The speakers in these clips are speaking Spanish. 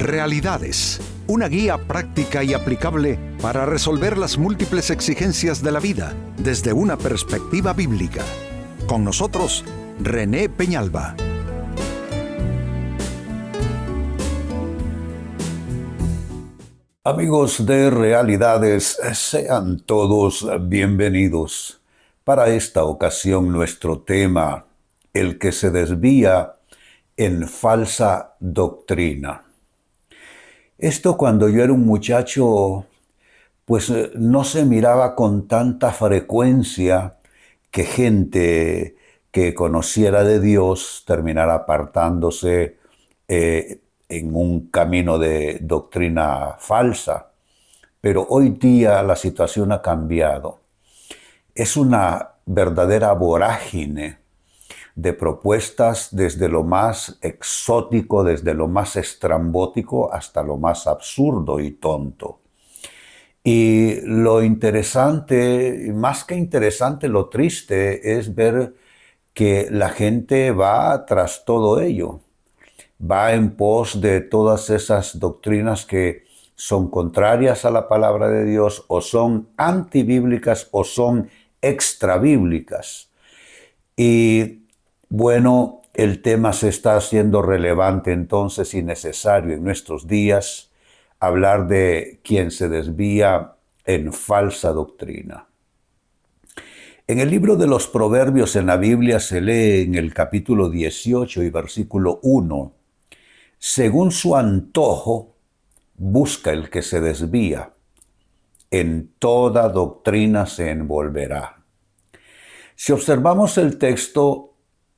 Realidades, una guía práctica y aplicable para resolver las múltiples exigencias de la vida desde una perspectiva bíblica. Con nosotros, René Peñalba. Amigos de Realidades, sean todos bienvenidos. Para esta ocasión nuestro tema, el que se desvía en falsa doctrina. Esto cuando yo era un muchacho, pues no se miraba con tanta frecuencia que gente que conociera de Dios terminara apartándose en un camino de doctrina falsa. Pero hoy día la situación ha cambiado. Es una verdadera vorágine de propuestas desde lo más exótico, desde lo más estrambótico hasta lo más absurdo y tonto. Y lo interesante, más que interesante, lo triste es ver que la gente va tras todo ello. Va en pos de todas esas doctrinas que son contrarias a la palabra de Dios o son antibíblicas o son extrabíblicas. Y bueno, el tema se está haciendo relevante entonces y necesario en nuestros días hablar de quien se desvía en falsa doctrina. En el libro de los Proverbios en la Biblia se lee en el capítulo 18 y versículo 1, según su antojo busca el que se desvía, en toda doctrina se envolverá. Si observamos el texto,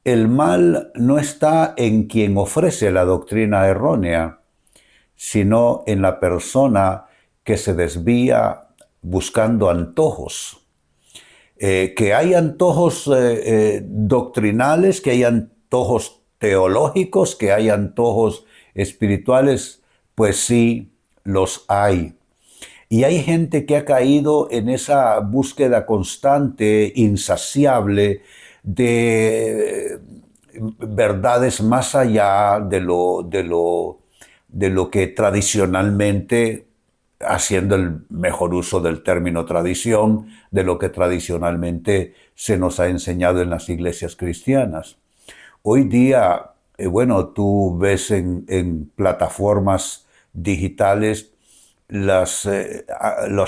el mal no está en quien ofrece la doctrina errónea, sino en la persona que se desvía buscando antojos. Que hay antojos doctrinales, que hay antojos teológicos, que hay antojos espirituales, pues sí, los hay. Y hay gente que ha caído en esa búsqueda constante, insaciable, de verdades más allá de lo que tradicionalmente, haciendo el mejor uso del término tradición, de lo que tradicionalmente se nos ha enseñado en las iglesias cristianas. Hoy día, tú ves en plataformas digitales los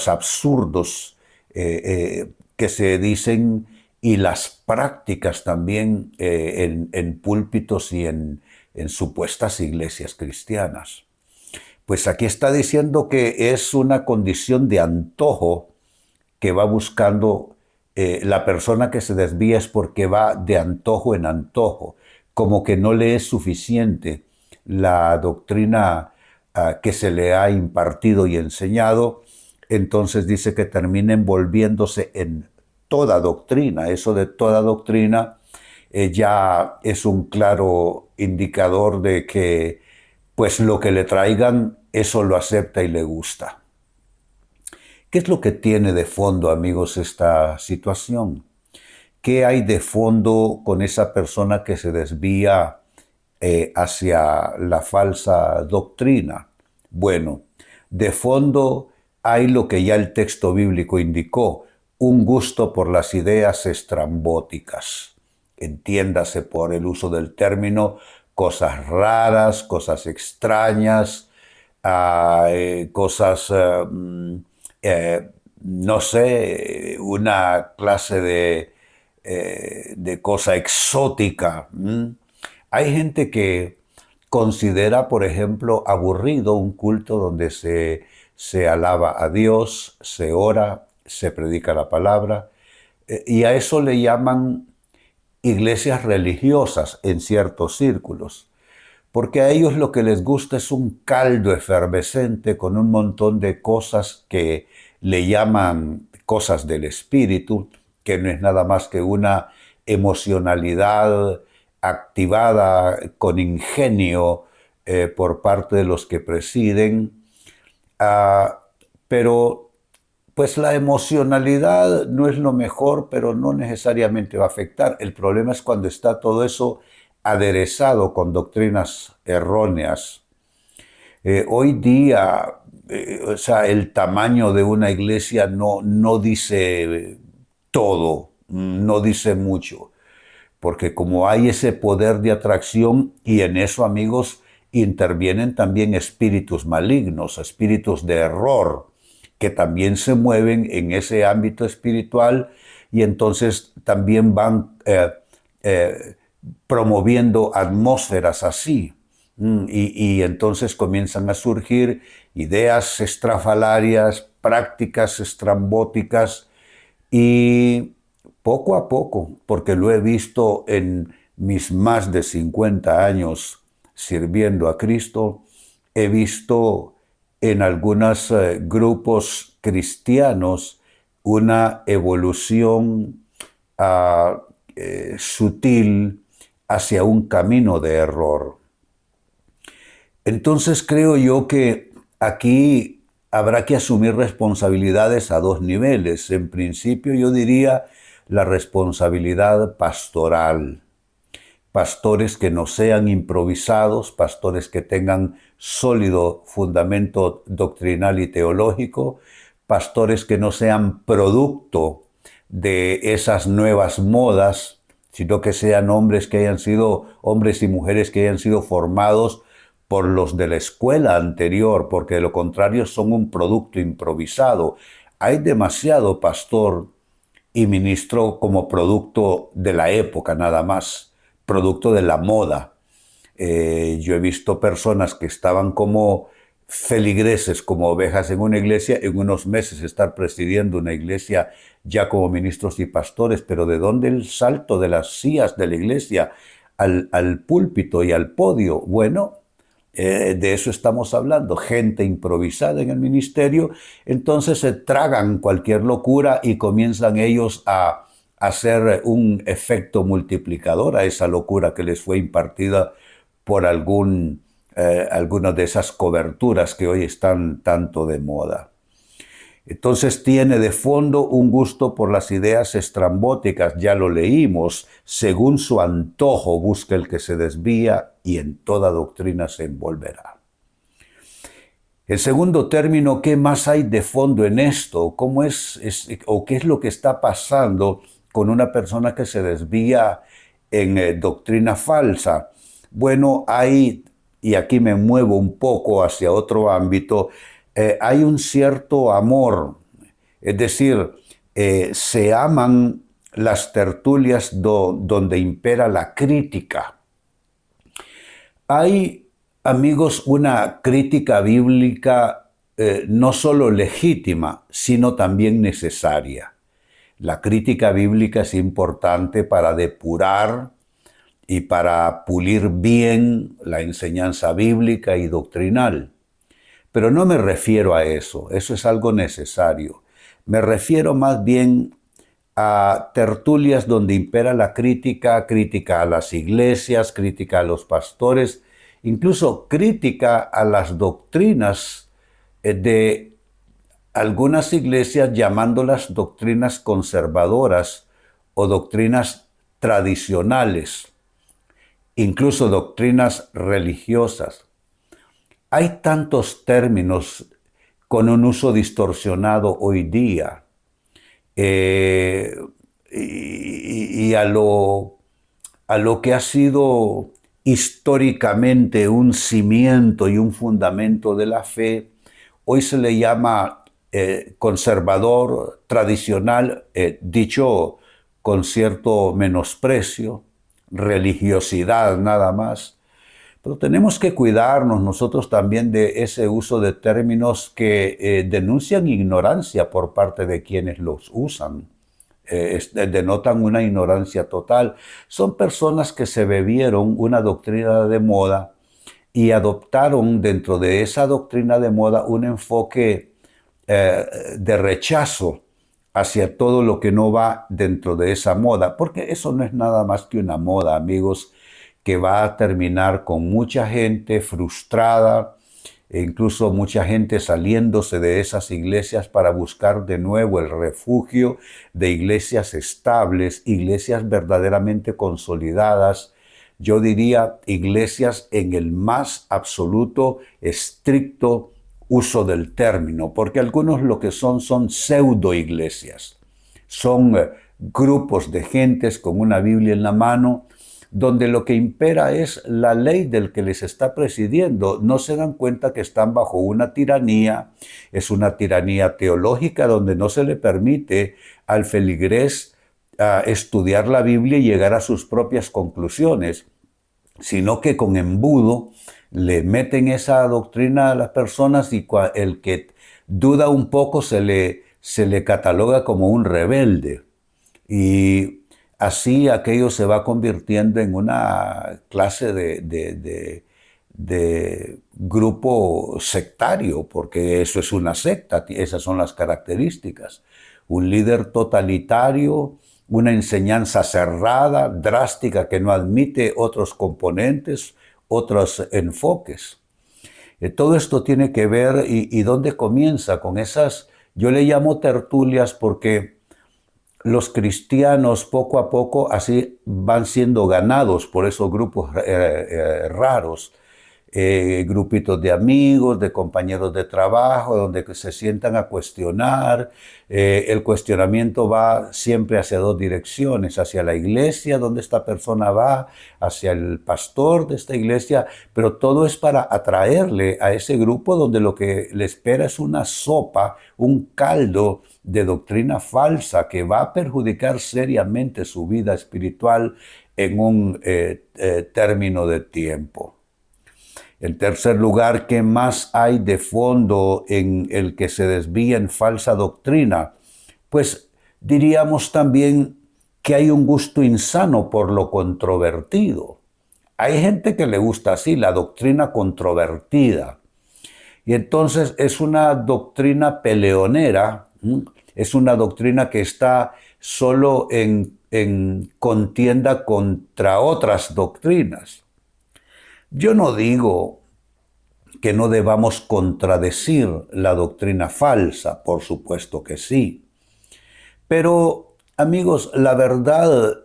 absurdos que se dicen y las prácticas también en púlpitos y en supuestas iglesias cristianas. Pues aquí está diciendo que es una condición de antojo que va buscando la persona que se desvía, es porque va de antojo en antojo, como que no le es suficiente la doctrina que se le ha impartido y enseñado. Entonces dice que termina envolviéndose en toda doctrina. Eso de toda doctrina ya es un claro indicador de que pues lo que le traigan, eso lo acepta y le gusta. ¿Qué es lo que tiene de fondo, amigos, esta situación? ¿Qué hay de fondo con esa persona que se desvía hacia la falsa doctrina? Bueno, de fondo hay lo que ya el texto bíblico indicó, un gusto por las ideas estrambóticas. Entiéndase por el uso del término cosas raras, cosas extrañas, cosas, no sé, una clase de cosa exótica. Hay gente que considera, por ejemplo, aburrido un culto donde se alaba a Dios, se ora, se predica la palabra, y a eso le llaman iglesias religiosas en ciertos círculos, porque a ellos lo que les gusta es un caldo efervescente con un montón de cosas que le llaman cosas del espíritu, que no es nada más que una emocionalidad activada con ingenio por parte de los que presiden, pero pues la emocionalidad no es lo mejor, pero no necesariamente va a afectar. El problema es cuando está todo eso aderezado con doctrinas erróneas. Hoy día, o sea, el tamaño de una iglesia no dice todo, no dice mucho, porque como hay ese poder de atracción y en eso, amigos, intervienen también espíritus malignos, espíritus de error, que también se mueven en ese ámbito espiritual y entonces también van eh, promoviendo atmósferas así. Y entonces comienzan a surgir ideas estrafalarias, prácticas estrambóticas y poco a poco, porque lo he visto en mis más de 50 años sirviendo a Cristo, he visto en algunos grupos cristianos una evolución sutil hacia un camino de error. Entonces creo yo que aquí habrá que asumir responsabilidades a dos niveles. En principio yo diría la responsabilidad pastoral. Pastores que no sean improvisados, pastores que tengan sólido fundamento doctrinal y teológico, pastores que no sean producto de esas nuevas modas, sino que sean hombres que hayan sido, hombres y mujeres que hayan sido formados por los de la escuela anterior, porque de lo contrario son un producto improvisado. Hay demasiado pastor y ministro como producto de la época nada más, producto de la moda. Yo he visto personas que estaban como feligreses, como ovejas en una iglesia, en unos meses estar presidiendo una iglesia ya como ministros y pastores, pero ¿de dónde el salto de las sillas de la iglesia al púlpito y al podio? Bueno, de eso estamos hablando, gente improvisada en el ministerio, entonces se tragan cualquier locura y comienzan ellos a hacer un efecto multiplicador a esa locura que les fue impartida por alguna de esas coberturas que hoy están tanto de moda. Entonces tiene de fondo un gusto por las ideas estrambóticas, ya lo leímos, según su antojo busca el que se desvía y en toda doctrina se envolverá. El segundo término, ¿qué más hay de fondo en esto? ¿Cómo o qué es lo que está pasando con una persona que se desvía en doctrina falsa? Bueno, hay, y aquí me muevo un poco hacia otro ámbito, hay un cierto amor, es decir, se aman las tertulias donde impera la crítica. Hay, amigos, una crítica bíblica no solo legítima, sino también necesaria. La crítica bíblica es importante para depurar y para pulir bien la enseñanza bíblica y doctrinal. Pero no me refiero a eso es algo necesario. Me refiero más bien a tertulias donde impera la crítica, crítica a las iglesias, crítica a los pastores, incluso crítica a las doctrinas de algunas iglesias llamándolas doctrinas conservadoras o doctrinas tradicionales, incluso doctrinas religiosas. Hay tantos términos con un uso distorsionado hoy día y a lo que ha sido históricamente un cimiento y un fundamento de la fe, hoy se le llama conservador, tradicional, dicho con cierto menosprecio, religiosidad nada más. Pero tenemos que cuidarnos nosotros también de ese uso de términos que denuncian ignorancia por parte de quienes los usan. Denotan una ignorancia total. Son personas que se bebieron una doctrina de moda y adoptaron dentro de esa doctrina de moda un enfoque de rechazo hacia todo lo que no va dentro de esa moda, porque eso no es nada más que una moda, amigos, que va a terminar con mucha gente frustrada, e incluso mucha gente saliéndose de esas iglesias para buscar de nuevo el refugio de iglesias estables, iglesias verdaderamente consolidadas, yo diría iglesias en el más absoluto, estricto uso del término, porque algunos lo que son pseudo iglesias, son grupos de gentes con una Biblia en la mano, donde lo que impera es la ley del que les está presidiendo. No se dan cuenta que están bajo una tiranía, es una tiranía teológica donde no se le permite al feligrés estudiar la Biblia y llegar a sus propias conclusiones, sino que con embudo le meten esa doctrina a las personas y el que duda un poco se le cataloga como un rebelde. Y así aquello se va convirtiendo en una clase de grupo sectario, porque eso es una secta, esas son las características. Un líder totalitario, una enseñanza cerrada, drástica, que no admite otros componentes, otros enfoques. Todo esto tiene que ver, y ¿dónde comienza? Con esas, yo le llamo tertulias porque los cristianos poco a poco así van siendo ganados por esos grupos raros, grupitos de amigos, de compañeros de trabajo, donde se sientan a cuestionar. El cuestionamiento va siempre hacia dos direcciones, hacia la iglesia donde esta persona va, hacia el pastor de esta iglesia, pero todo es para atraerle a ese grupo donde lo que le espera es una sopa, un caldo de doctrina falsa que va a perjudicar seriamente su vida espiritual en un término de tiempo. En tercer lugar, ¿qué más hay de fondo en el que se desvía en falsa doctrina? Pues diríamos también que hay un gusto insano por lo controvertido. Hay gente que le gusta así, la doctrina controvertida. Y entonces es una doctrina peleonera, es una doctrina que está solo en contienda contra otras doctrinas. Yo no digo que no debamos contradecir la doctrina falsa, por supuesto que sí. Pero, amigos, la verdad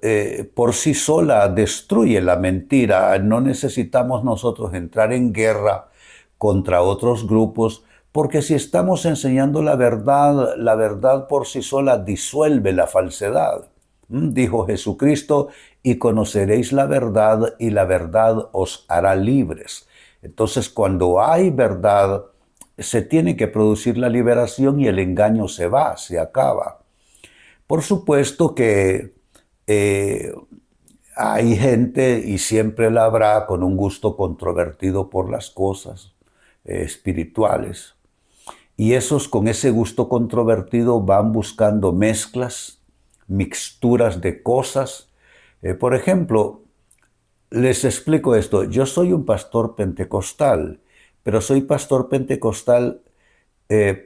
por sí sola destruye la mentira. No necesitamos nosotros entrar en guerra contra otros grupos, porque si estamos enseñando la verdad por sí sola disuelve la falsedad. Dijo Jesucristo, y conoceréis la verdad, y la verdad os hará libres. Entonces, cuando hay verdad, se tiene que producir la liberación y el engaño se va, se acaba. Por supuesto que hay gente, y siempre la habrá, con un gusto controvertido por las cosas espirituales. Y esos con ese gusto controvertido van buscando mezclas, mixturas de cosas. Por ejemplo, les explico esto. Yo soy un pastor pentecostal, pero soy pastor pentecostal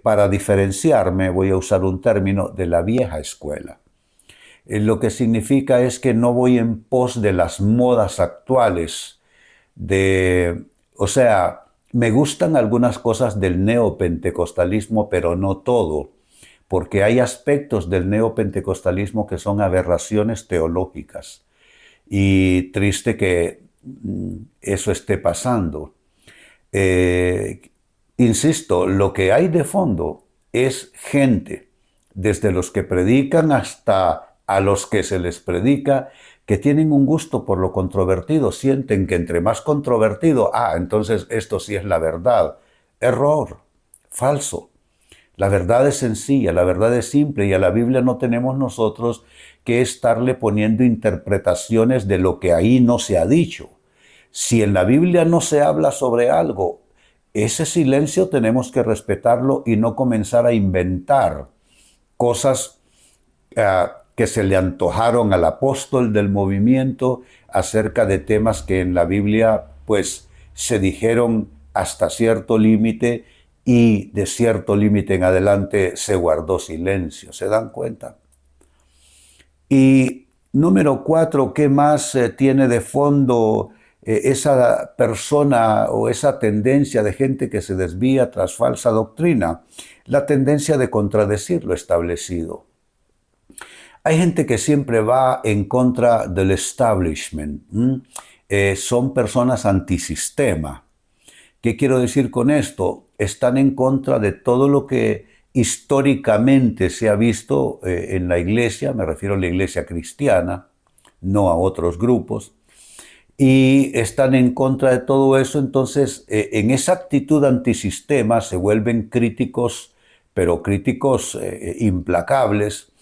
para diferenciarme, voy a usar un término, de la vieja escuela. Lo que significa es que no voy en pos de las modas actuales. O sea, me gustan algunas cosas del neopentecostalismo, pero no todo, porque hay aspectos del neopentecostalismo que son aberraciones teológicas. Y triste que eso esté pasando. Insisto, lo que hay de fondo es gente, desde los que predican hasta a los que se les predica, que tienen un gusto por lo controvertido, sienten que entre más controvertido, entonces esto sí es la verdad. Error, falso. La verdad es sencilla, la verdad es simple, y a la Biblia no tenemos nosotros que estarle poniendo interpretaciones de lo que ahí no se ha dicho. Si en la Biblia no se habla sobre algo, ese silencio tenemos que respetarlo y no comenzar a inventar cosas que se le antojaron al apóstol del movimiento acerca de temas que en la Biblia pues se dijeron hasta cierto límite, y de cierto límite en adelante se guardó silencio. ¿Se dan cuenta? Y número 4, ¿qué más tiene de fondo esa persona o esa tendencia de gente que se desvía tras falsa doctrina? La tendencia de contradecir lo establecido. Hay gente que siempre va en contra del establishment. son personas antisistema. ¿Qué quiero decir con esto? Están en contra de todo lo que históricamente se ha visto en la iglesia, me refiero a la iglesia cristiana, no a otros grupos, y están en contra de todo eso. Entonces, en esa actitud antisistema se vuelven críticos, pero críticos implacables,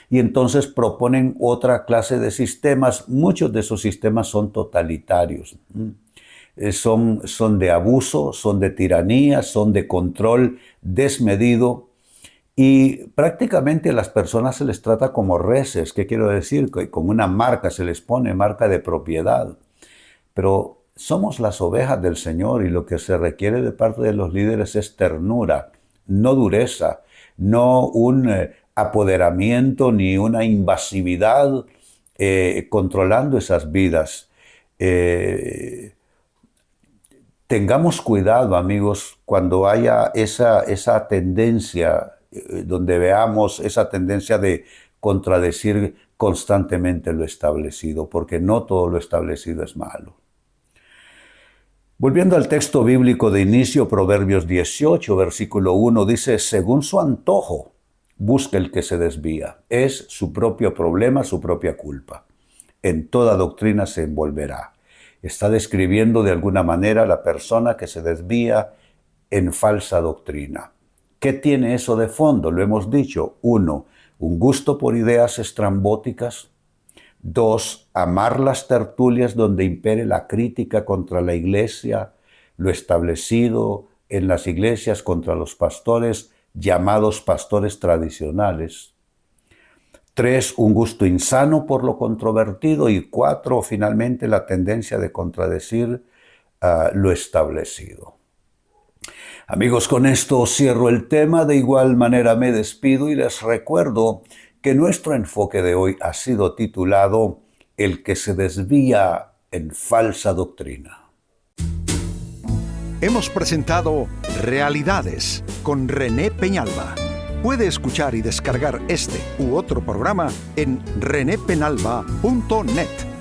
y entonces proponen otra clase de sistemas. Muchos de esos sistemas son totalitarios. Son de abuso, son de tiranía, son de control desmedido, y prácticamente a las personas se les trata como reses. ¿Qué quiero decir? Que con una marca se les pone, marca de propiedad. Pero somos las ovejas del Señor, y lo que se requiere de parte de los líderes es ternura, no dureza, no un apoderamiento ni una invasividad controlando esas vidas. Tengamos cuidado, amigos, cuando haya esa tendencia, donde veamos esa tendencia de contradecir constantemente lo establecido, porque no todo lo establecido es malo. Volviendo al texto bíblico de inicio, Proverbios 18, versículo 1, dice: según su antojo busca el que se desvía. Es su propio problema, su propia culpa. En toda doctrina se envolverá. Está describiendo de alguna manera a la persona que se desvía en falsa doctrina. ¿Qué tiene eso de fondo? Lo hemos dicho. 1, un gusto por ideas estrambóticas. 2, amar las tertulias donde impere la crítica contra la iglesia, lo establecido en las iglesias contra los pastores llamados pastores tradicionales. 3, un gusto insano por lo controvertido. Y 4, finalmente, la tendencia de contradecir lo establecido. Amigos, con esto cierro el tema. De igual manera me despido y les recuerdo que nuestro enfoque de hoy ha sido titulado El que se desvía en falsa doctrina. Hemos presentado Realidades con René Peñalba. Puede escuchar y descargar este u otro programa en renépenalba.net.